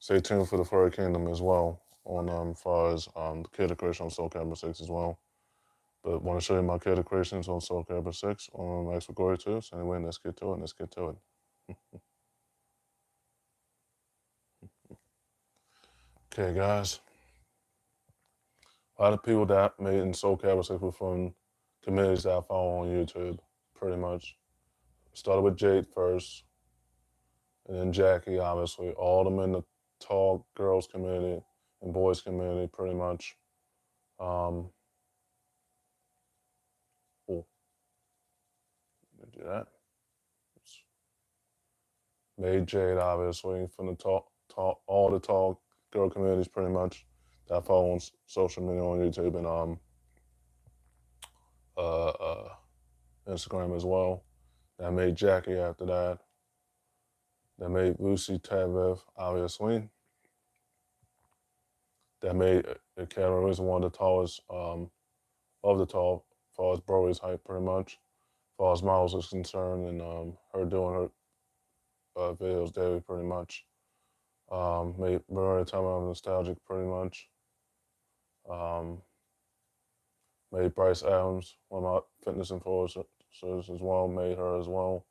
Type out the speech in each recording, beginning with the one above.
stay tuned for the Furry Kingdom as well on far as the character creation on Soul Calibur 6 as well. But want to show you my character creations on Soul Calibur 6 on Max for Glory 2. So anyway, let's get to it. Let's get to it. Okay, guys. A lot of people that made in Soul Calibur 6 were from communities that I follow on YouTube, pretty much. Started with Jade first, and then Jackie, obviously. All of them in the tall girls community and boys community, pretty much. Cool. Do that. Made Jade, obviously, from the all the tall girl communities, pretty much, that I follow on social media on YouTube and uh, uh, Instagram as well. I made Jackie after that. That made Lucy Taviv, obviously. That made Kara is one of the tallest of the tall, as far as Broly's height, pretty much. As far as Miles is concerned, and her doing her videos daily, pretty much. Made Maria Time I'm nostalgic, pretty much. Made Bryce Adams, one of my fitness influencers as well. Made her as well.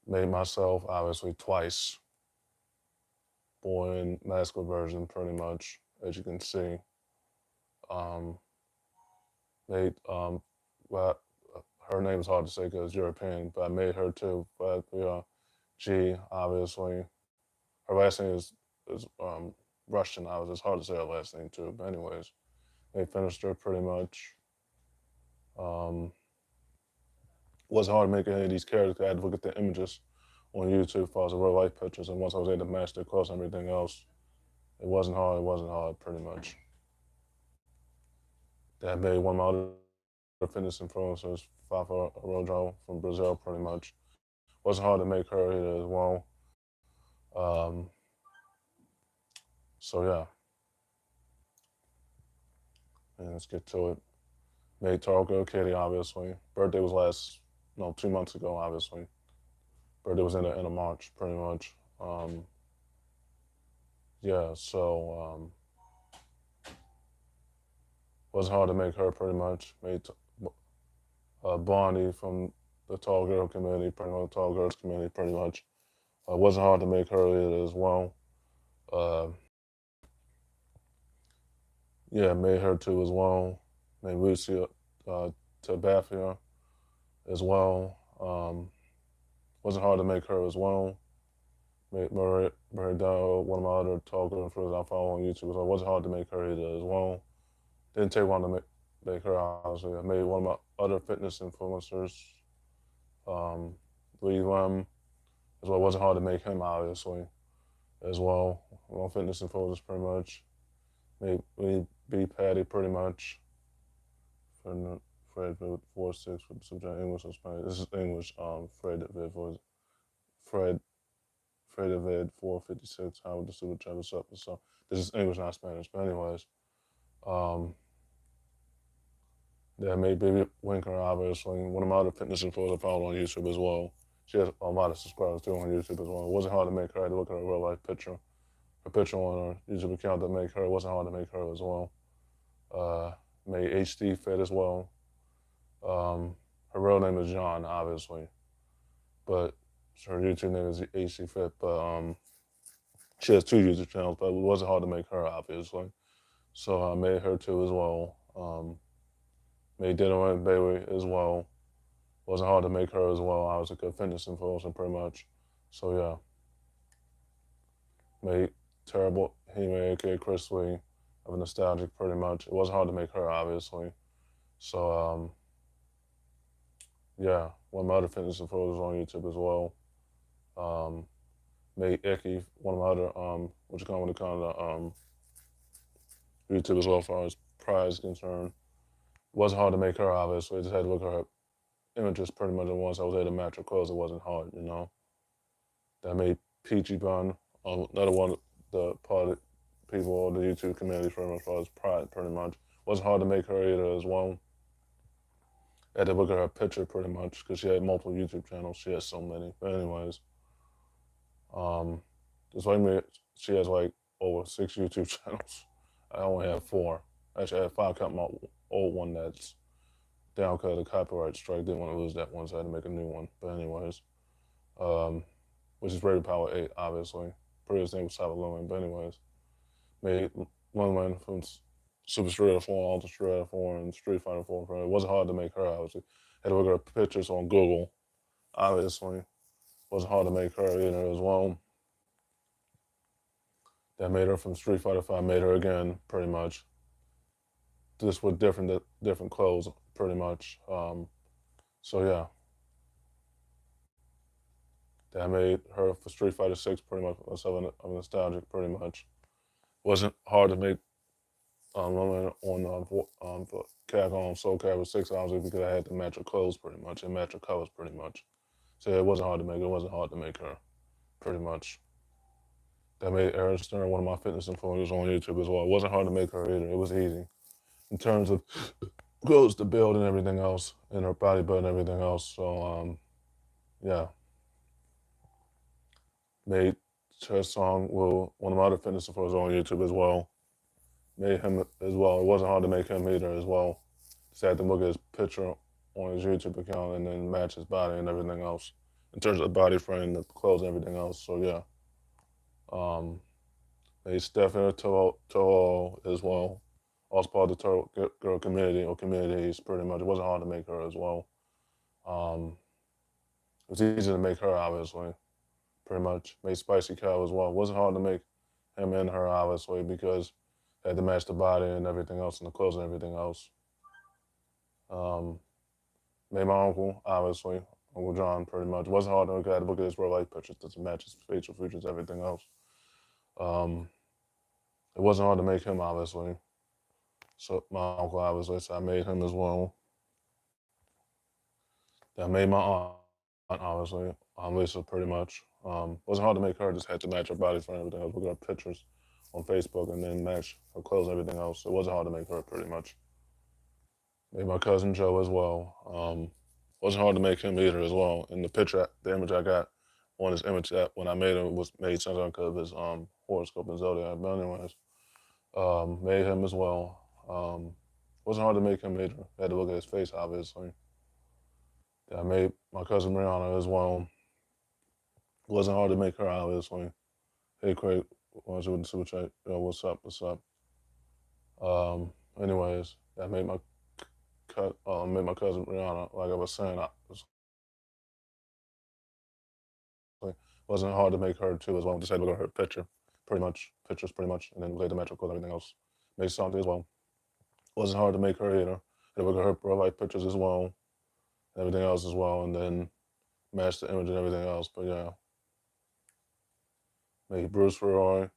Made myself, obviously, twice. Boy and masculine version, pretty much, as you can see. Made, well, her name is hard to say because it's European, but I made her too. But G, obviously. Her last name is Russian. It's hard to say her last name too. But anyways, they finished her pretty much. Wasn't hard to make any of these characters. I had to look at the images on YouTube as far as the real life pictures, and once I was able to match their clothes and everything else, it wasn't hard. It wasn't hard, pretty much. That made one of my other fitness influencers, Fafa Rojo from Brazil, pretty much. Wasn't hard to make her either as well. So yeah, and let's get to it. Made Taro Girl Kitty, obviously. Birthday was 2 months ago, obviously. Birthday was in the end of March, pretty much. Yeah, so wasn't hard to make her, pretty much. Made Bonnie from the tall girl community, pretty much, the tall girls community, pretty much. Wasn't hard to make her either as well. Yeah, made her too as well. Made Lucy Tabathia as well. Wasn't hard to make her as well. Made Murray Dow, one of my other tall girl influencers I follow on YouTube, so it wasn't hard to make her either as well. Didn't take long to make her, obviously. I made one of my other fitness influencers, Lee Lem, as well. It wasn't hard to make him, obviously, as well. One fitness influencers, pretty much. Made B Patty, pretty much. Fred Vid 46 with subject English and Spanish. This is English. Fred Vid was Fred Vid 456. How would the super chat us up? So this is English, not Spanish. But anyways, yeah, made Baby Winker, obviously. One of my other fitness influencers I follow on YouTube as well. She has a lot of subscribers too on YouTube as well. It wasn't hard to make her. I had to look at her real life picture. Her picture on her YouTube account to make her. It wasn't hard to make her as well. Made HD Fit as well. Her real name is John, obviously, but her YouTube name is HD Fit. But she has two YouTube channels, but it wasn't hard to make her, obviously. So I made her too as well. Made Dinner and Bailey as well. Wasn't hard to make her as well. I was a good fitness influencer, pretty much. So yeah, made Terrible Hime, aka Chris Lee, of nostalgic, pretty much. It wasn't hard to make her, obviously. So yeah, one of my other fitness influencers on YouTube as well. Made Icky, one of my other YouTube as well, as far as prize is concerned. It wasn't hard to make her, obviously. I just had to look at her images pretty much, and once I was able to match her clothes, it wasn't hard, you know. That made Peachy Bun, another one, the part of people of the YouTube community, pretty much, as far as pride, pretty much. Wasn't hard to make her either as well. I had to look at her picture pretty much because she had multiple YouTube channels. She has so many. But anyways, um, just like me, she has like over 6 YouTube channels. I only have 4. Actually, I had 5 counting my old one that's down because of the copyright strike. Didn't want to lose that one, so I had to make a new one. But anyways, um, which is rated power 8, obviously. Previous name was Cyber. But anyways, made Lin from Super Street Fighter 4, Ultra Street Fighter 4, and Street Fighter 4. It wasn't hard to make her, obviously. Had to look at her pictures on Google, obviously. Wasn't hard to make her either as well. That made her from Street Fighter 5, made her again, pretty much. Just with different clothes, pretty much. So yeah, that made her for Street Fighter 6 pretty much myself of nostalgic, pretty much. Wasn't hard to make for Capcom Soul Calibur 6 obviously because I had to match her clothes pretty much and match her colors pretty much. So yeah, it wasn't hard to make. It wasn't hard to make her, pretty much. That made Erin Stern one of my fitness influencers on YouTube as well. It wasn't hard to make her either. It was easy in terms of clothes to build and everything else, and her body build and everything else. So yeah, made her song with one of my other fitness influencers on YouTube as well. Made him as well. It wasn't hard to make him either as well. Just had to look at his picture on his YouTube account and then match his body and everything else in terms of the body frame, the clothes, and everything else. So yeah. They Stephanie Toho as well. Also part of the Turtle Girl community or communities, pretty much. It wasn't hard to make her as well. It was easy to make her, obviously, pretty much. Made Spicy Cow as well. It wasn't hard to make him and her, obviously, because they had to match the body and everything else and the clothes and everything else. Made my uncle, obviously, Uncle John, pretty much. It wasn't hard to look at his real life pictures to match his facial features, everything else. It wasn't hard to make him, obviously. So my uncle, obviously, so I made him as well. I made my aunt, obviously, Lisa, pretty much. Wasn't hard to make her, just had to match her body for everything else. Look at her pictures on Facebook and then match her clothes and everything else. It wasn't hard to make her, pretty much. Made my cousin Joe as well. Wasn't hard to make him either as well. And the picture, the image I got on his image that when I made him was made something because of his horoscope and zodiac. But anyways, made him as well. Wasn't hard to make him either. Had to look at his face, obviously. I made my cousin Rihanna as well. Wasn't hard to make her, obviously. Hey, Craig, what's with the super chat? Yo, what's up? What's up? Anyways, I made made my cousin Rihanna. Like I was saying, wasn't hard to make her too as well. Just had to look at her pictures, pretty much, and then laid the metrical and everything else. Made Santi as well. Wasn't hard to make her either. Had to look at her real life pictures as well, and everything else as well, and then match the image and everything else. But yeah, made Bruce Ferrari.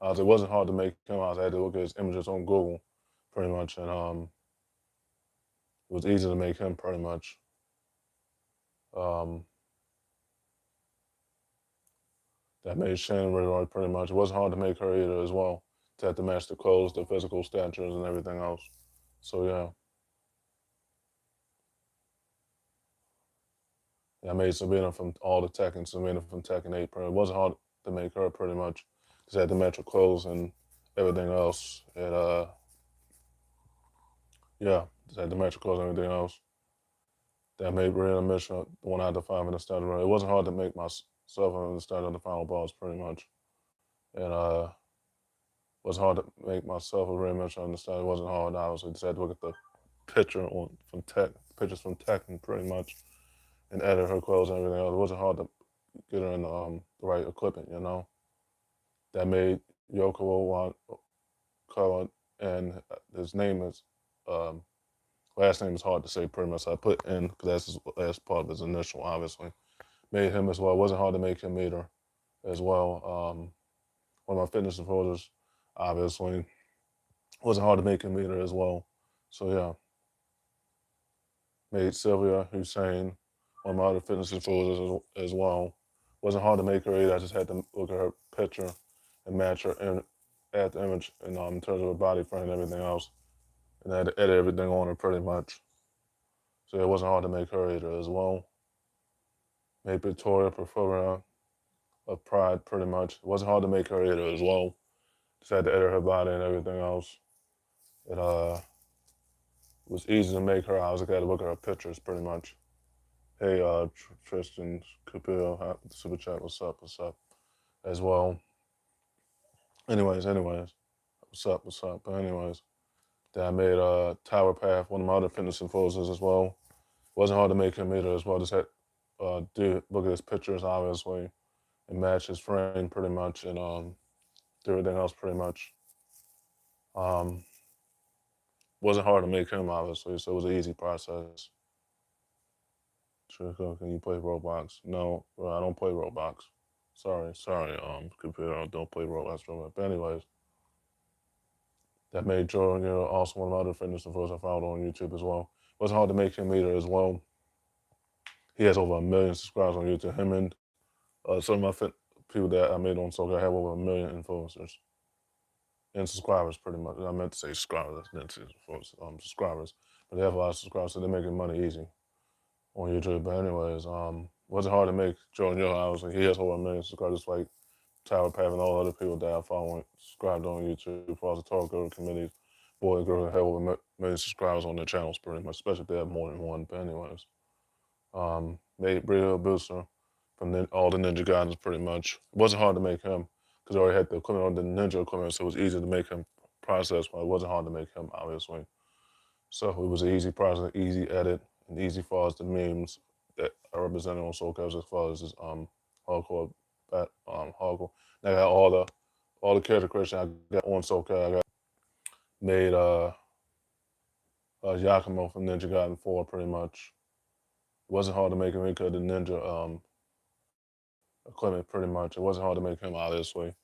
It wasn't hard to make him. I had to look at his images on Google, pretty much, and it was easy to make him pretty much. That made Shannon Ridley pretty much. It wasn't hard to make her either as well. To have to match the clothes, the physical statures, and everything else. So yeah. I made Sabina from all the Tekken, Sabina from Tekken 8. It wasn't hard to make her pretty much. Because I had to match her clothes and everything else. And yeah, just had to match her clothes and everything else. That made Brianna Mitchell the one I had to find in the starting run. It wasn't hard to make myself in the start of the final boss pretty much. And it was hard to make myself a Brianna Mitchell in the start. It wasn't hard, obviously. Just had to look at the pictures from Tekken pretty much. And edit her clothes and everything else. It wasn't hard to get her in the right equipment, you know. That made Yoko Kawa, and his name is, last name is hard to say pretty much. I put in because that's part of his initial, obviously. Made him as well. It wasn't hard to make him either as well. One of my fitness supporters, obviously. It wasn't hard to make him either as well. So yeah. Made Sylvia Hussein, one of my other fitness influencers as well. Wasn't hard to make her either. I just had to look at her picture and match her and add the image in terms of her body frame and everything else. And I had to edit everything on her pretty much. So it wasn't hard to make her either as well. Made Victoria prefer of Pride pretty much. It wasn't hard to make her either as well. Just had to edit her body and everything else. It was easy to make her. I was got to look at her pictures pretty much. Hey, Tristan Capillo, super chat. What's up, as well. Anyways, what's up? But anyways, then I made Tower Path, one of my other fitness influencers as well. Wasn't hard to make him either as well. Just had look at his pictures obviously and match his frame pretty much and do everything else pretty much. Wasn't hard to make him obviously, so it was an easy process. Trico, can you play Roblox? No, I don't play Roblox. Sorry, computer, I don't play Roblox. But anyways, that made Jordan, also one of my other fitness influencers I followed on YouTube as well. Wasn't hard to make him either as well. He has over 1 million subscribers on YouTube. Him and some of my people that I made on social have over 1 million influencers and subscribers pretty much. I meant to say subscribers, I didn't say subscribers. But they have a lot of subscribers, so they're making money easy on YouTube. But anyways, wasn't hard to make Jordan Hill, obviously. He has over 1 million subscribers, just like Tower Path and all other people that I follow subscribed on YouTube. For the Talk Girl community, boy and girl have over 1 million subscribers on their channels pretty much, especially if they have more than one. But anyways, made Brio Booster from all the Ninja Guidance pretty much. It wasn't hard to make him because I already had the equipment on the Ninja equipment, so it was easy to make him process, but it wasn't hard to make him, obviously. So it was an easy process, easy edit, and easy for us the memes that I represented on SoulCast as far as this hardcore hardcore. And I got all the character creation I got on SoulCast. I got made Yakumo from Ninja Gaiden 4 pretty much. It wasn't hard to make him because the Ninja equipment pretty much. It wasn't hard to make him obviously.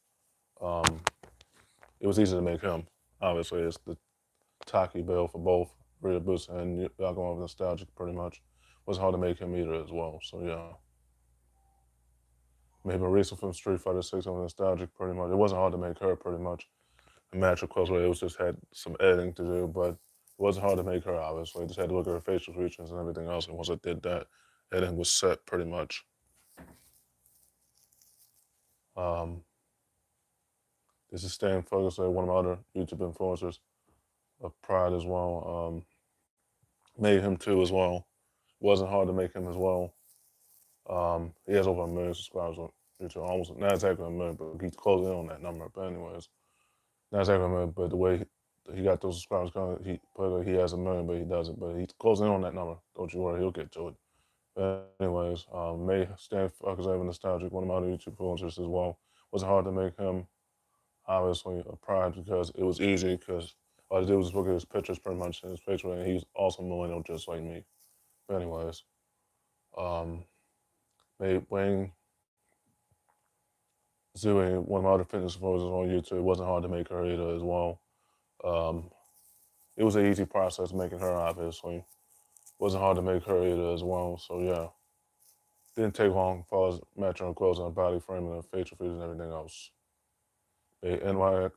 It was easy to make him. Obviously, it's the Taki build for both Rita Boost and Yakumo of Nostalgic pretty much. It wasn't hard to make him either as well. So yeah. Made Marisa from Street Fighter 6 on Nostalgic pretty much. It wasn't hard to make her pretty much. The match of course, it was just had some editing to do, but it wasn't hard to make her obviously. I just had to look at her facial features and everything else. And once I did that, editing was set pretty much. This is Stan Ferguson, one of my other YouTube influencers of Pride as well. Made him too as well. Wasn't hard to make him as well. He has over 1 million subscribers on YouTube, almost not exactly 1 million, but he's closing in on that number. But anyways, not exactly 1 million, but the way he got those subscribers coming, he has 1 million, but he doesn't. But he's closing in on that number. Don't you worry, he'll get to it. But anyways, made Stan Ferguson Nostalgic, one of my other YouTube influencers as well. Wasn't hard to make him, obviously, a Pride because it was easy because all I did was just look at his pictures pretty much in his picture, and he's also millennial just like me. But anyways, made Wayne Zooey, one of my other fitness influencers on YouTube. It wasn't hard to make her either as well. It was an easy process making her, obviously. It wasn't hard to make her either as well, so yeah. Didn't take long as far as matching her clothes and her body frame and her facial features and everything else. Made NYX,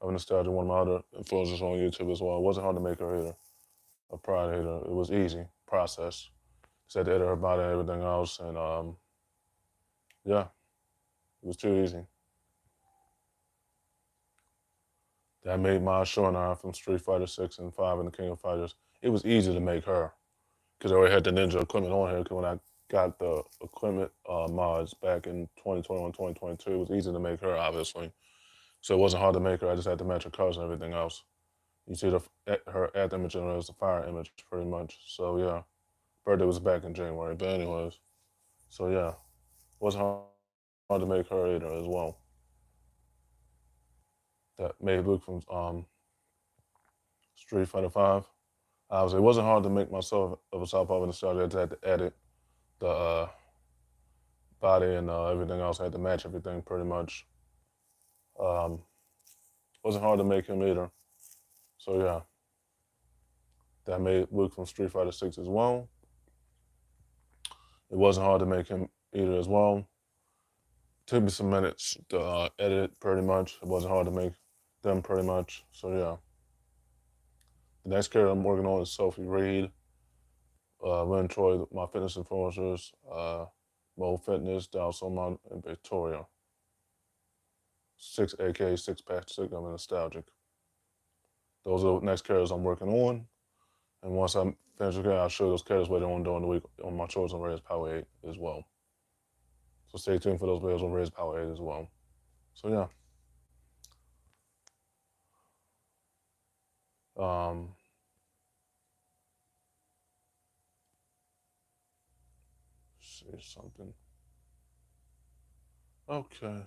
of Nostalgia, one of my other influencers on YouTube as well. It wasn't hard to make her either, a Pride hater. It was easy process. Just had to edit her body and everything else, and yeah, it was too easy. I made my Shonan from Street Fighter 6 and 5 and the King of Fighters. It was easy to make her because I already had the Ninja equipment on here. Because when I got the equipment mods back in 2021, 2022, it was easy to make her, obviously. So it wasn't hard to make her. I just had to match her colors and everything else. You see her ad image and it was the fire image pretty much. So yeah, birthday was back in January. But anyways, so yeah, it wasn't hard to make her either as well. That made Luke from Street Fighter 5. Obviously, it wasn't hard to make myself of a South Park Nostalgia. I just had to edit the body and everything else. I had to match everything pretty much. Wasn't hard to make him either. So yeah, that made Luke from Street Fighter 6 as well. It wasn't hard to make him either as well. Took me some minutes to edit pretty much. It wasn't hard to make them pretty much. So yeah. The next character I'm working on is Sophie Reed. really enjoy my fitness influencers, Mo Fitness, Down Somon, and Victoria. 6 aka Six Pack Sick, I'm nostalgic. Those are the next characters I'm working on. And once I finish with I'll show those characters later on during the week on my Chosen Raise Power 8 as well. So stay tuned for those videos on Raise Power 8 as well. So yeah. See something. Okay.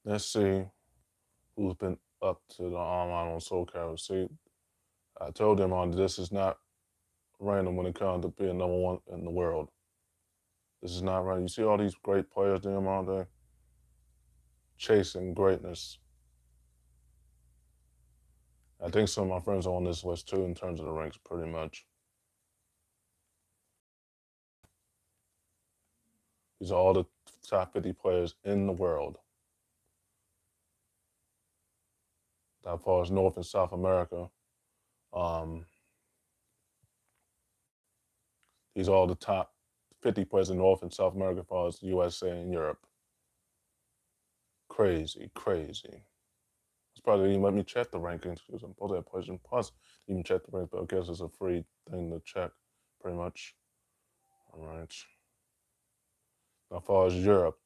Let's see who's been up to the online on Soul Carol. See, I told them on this is not random when it comes to being number one in the world. This is not random. You see all these great players doing all day chasing greatness. I think some of my friends are on this list too in terms of the ranks, pretty much. These are all the top 50 players in the world. As far as North and South America, these are all the top 50 players in North and South America as far as the USA and Europe. Crazy, crazy. It's probably even let me check the rankings because I'm supposed to have PlayStation Plus even check the rankings, but I guess it's a free thing to check, pretty much. All right. Now, as far as Europe,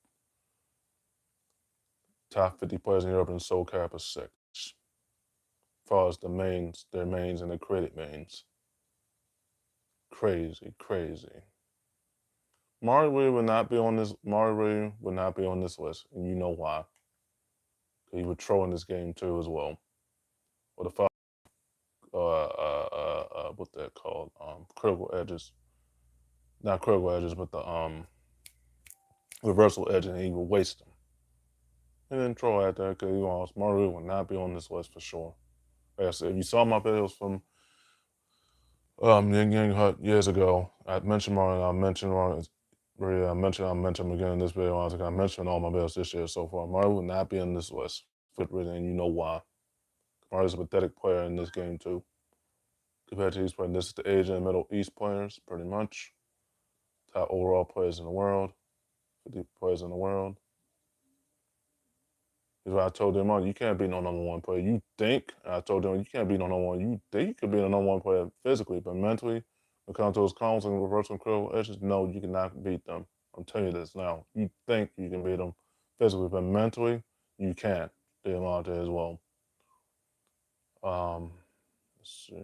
top 50 players in Europe in Soul Cap is 6. As far as the mains, their mains and the credit mains. Crazy, crazy. Mario would not be on this. Mario would not be on this list, and you know why? He would troll in this game too as well. Or the what they're called, critical edges. Not critical edges, but the reversal edge, and he would waste them. And then troll at that because he lost. Mario would not be on this list for sure. Like I said, if you saw my videos from Yin Yang Hut years ago, I mentioned Mario, I mentioned Mario. I mentioned him again in this video. I mentioned all my videos this year so far. Mario would not be on this list. And you know why. Mario's a pathetic player in this game too. Compared to these players, this is the Asia and Middle East players, pretty much. Top overall players in the world. 50 players in the world. Is what I told them, you can't be no number one player. You think, I told them, you can't be no number one. You think you could be the number one player physically, but mentally, when it comes to those counts and reversal and critical edges, no, you cannot beat them. I'm telling you this now. You think you can beat them physically, but mentally, you can't. They them out there as well. Let's see.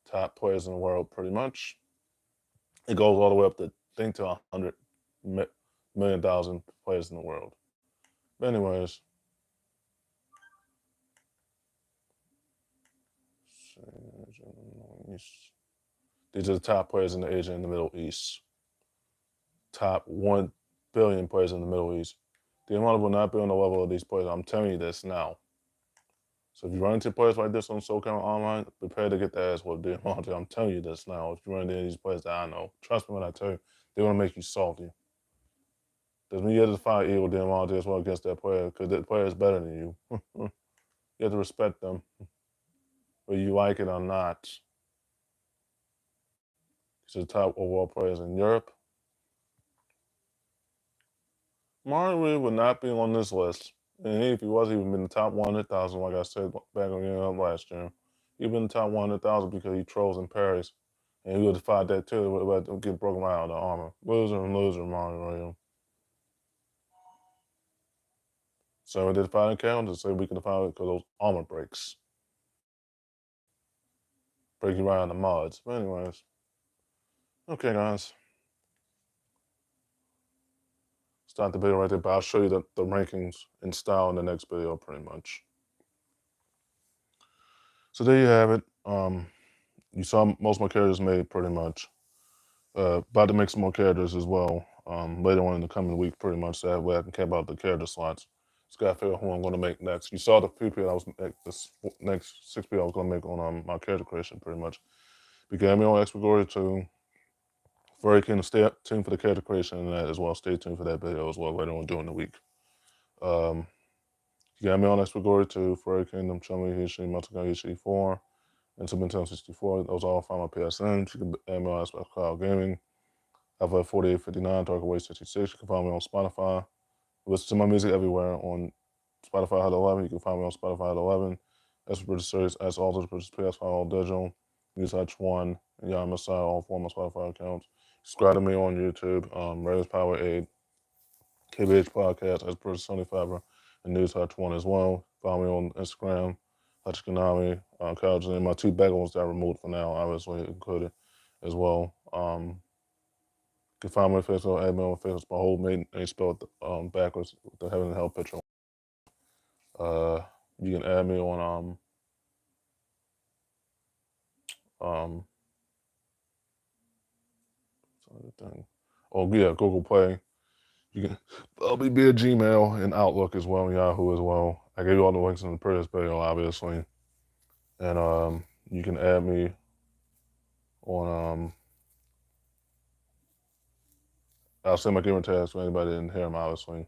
Top players in the world, pretty much. It goes all the way up to, think to 100 million thousand players in the world. But anyways, these are the top players in the Asia and the Middle East. Top 1 billion players in the Middle East. The amount will not be on the level of these players. I'm telling you this now. So if you run into players like this on SoCal Online, prepare to get the ass whooped. I'm telling you this now. If you run into these players that I know, trust me when I tell you, they're going to make you salty. Doesn't mean you have to fight evil Diamante as well against that player, because that player is better than you. You have to respect them, whether you like it or not. These are the top overall players in Europe. Mario would not be on this list. And if he was, he would have been in the top 100,000, like I said back on last year. He'd been in the top 100,000 because he trolls in Paris. And he would have fought that too, but get broken right out of the armor. Loser and loser, Mario. So we did fight in counter, so we could have found it because those armor breaks. Break you right out of the mods. But anyways. Okay, guys. Start the video right there, but I'll show you the rankings in style in the next video, pretty much. So there you have it. You saw most of my characters made, pretty much. About to make some more characters as well later on in the coming week, pretty much. So that way I can care about the character slots. Just gotta figure out who I'm going to make next. You saw the people I was this next 6 people I was going to make on my character creation, pretty much. Began me on Expert Glory 2. Very keen to stay tuned for the character creation and that as well. Stay tuned for that video as well later on during the week. You got me on Xplorer 2, Furry Kingdom, Chummy, Hishi, Matakan Hishi 4, and Super Nintendo 64. Those all find my PSN. You can add me on Xbox Cloud Gaming. I've had 4859, Dark Away 66. You can find me on Spotify. Listen to my music everywhere on Spotify Hot 11. You can find me on Spotify Hot 11. That's the British series, as all the British PS5 all digital. Use H1 and Y'all Messiah, all four of my Spotify accounts. Subscribe to me on YouTube, Raiders Power 8, KBH Podcast, as British Sony Fiber, and News Hutch 1 as well. Follow me on Instagram, Hutch Konami, College, and my two back ones that I removed for now, obviously included as well. You can find me on Facebook, add me on Facebook. My whole name ain't spelled backwards with the heaven and hell picture. You can add me on um thing. Oh yeah, Google Play. You can probably be a Gmail and Outlook as well, and Yahoo as well. I gave you all the links in the previous video, obviously. And you can add me on I'll send my gamer tags for anybody that didn't hear them, obviously.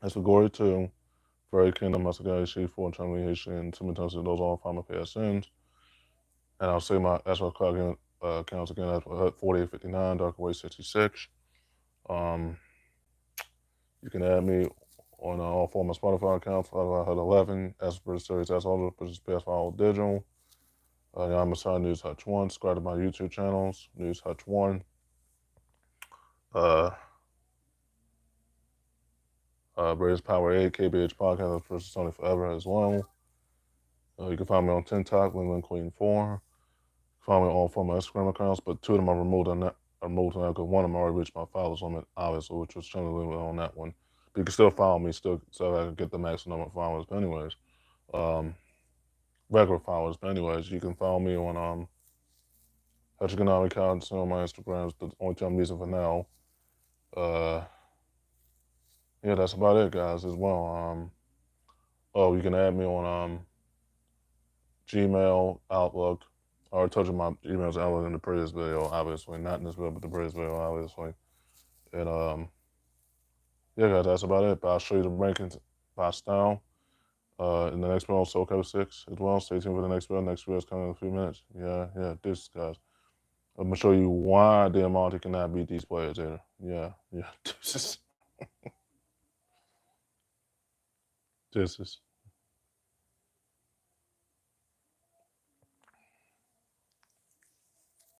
That's for Glory 2, Furry Kingdom, Masagai Shi 4, Chumley Haitian, Timothy, those all find my PSNs. And I'll say that's my cloud game accounts again. That's 4859, Dark Away 66. You can add me on all four of my Spotify accounts. Spotify had 11. As per the series, that's all the PS5 all digital. I'm assigned News Hutch 1. Subscribe to my YouTube channels, News Hutch 1. British Power 8, KBH Podcast, that's versus Sony Forever as well. You can find me on TikTok, Ling Queen 4. Find me on all four of my Instagram accounts, but two of them are removed on that. Because one of them already reached my followers limit, obviously, which was trying to limit on that one. But you can still follow me, still, so I can get the maximum number of followers. But anyways, regular followers. But anyways, you can follow me on Hutchiganami accounts on my Instagrams. The only time I'm using for now. Yeah, that's about it, guys. As well. Oh, you can add me on Gmail, Outlook. I already told you my emails Outlook in the previous video, obviously. Not in this video, but the previous video, obviously. And yeah, guys, that's about it. But I'll show you the rankings by style in the next video on SoCo 6 as well. Stay tuned for the next video. Next video is coming in a few minutes. Yeah, this, guys. I'm going to show you why the Monty cannot beat these players here. Yeah, this is.